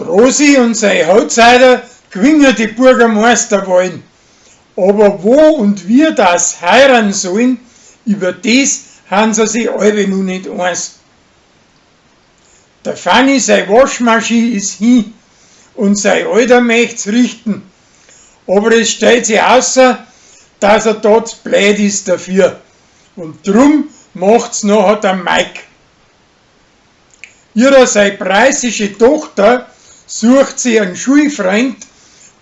Rosi und seine Hautzeider gewinnen die Bürgermeister wollen. Aber wo und wie das heiraten sollen, über das haben sie sich alle noch nicht eins. Der Fanny, seine Waschmaschine ist hin und sein Alter möcht's richten. Aber es stellt sich außer, dass er dort blöd ist dafür. Und drum macht's nachher der Mike. Ihre seine preisische Tochter sucht sich einen Schulfreund,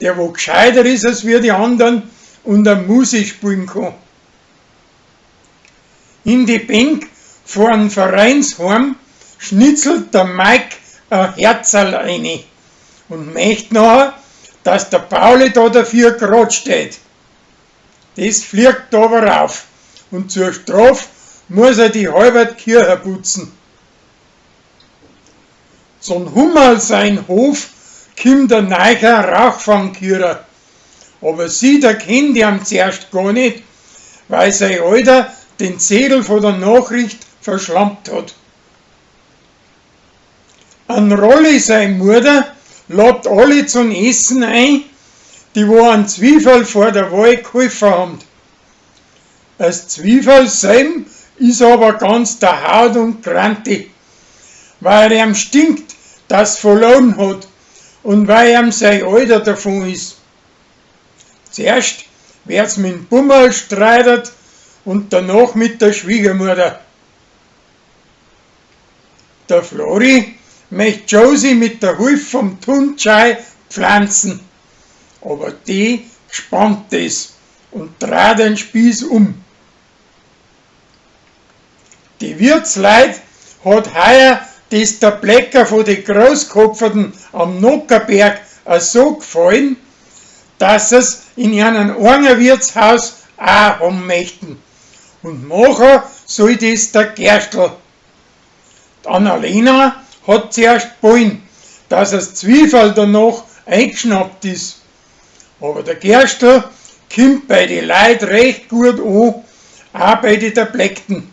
der wo gescheiter ist als wir die anderen und eine Musik spielen kann. In die Bank vor einem Vereinsheim schnitzelt der Mike ein Herzerl rein und möchte nachher, dass der Pauli da dafür gerade steht. Das fliegt aber rauf und zur Strafe muss er die halbe Kirche putzen. Zum Hummerl sein Hof kommt ein neuer Rauchfangkürer, aber sie, der kennt ihn zuerst gar nicht, weil sein Alter den Zettel von der Nachricht verschlampt hat. An Rolli, seine Mutter, lädt alle zum Essen ein, die wo an Zwiebel vor der Wahl geholfen haben. Das Zwiebel selben ist aber ganz der Haut und Krante, weil er ihm stinkt, dass verloren hat und weil ihm sein Alter davon ist. Zuerst wird's mit dem Bummel streitet und danach mit der Schwiegermutter. Der Flori möchte Josie mit der Hilfe vom Tunschei pflanzen, aber die gespannt es und dreht den Spieß um. Die Wirtsleut hat heuer das der Blecker von den Großkopferten am Nockerberg so gefallen, dass es in einem eigenen Wirtshaus auch haben möchten. Und machen soll das der Gerstl. Die Annalena hat zuerst wollen, dass das Zwiebel danach eingeschnappt ist. Aber der Gerstl kommt bei den Leuten recht gut an, auch bei den Tabletten.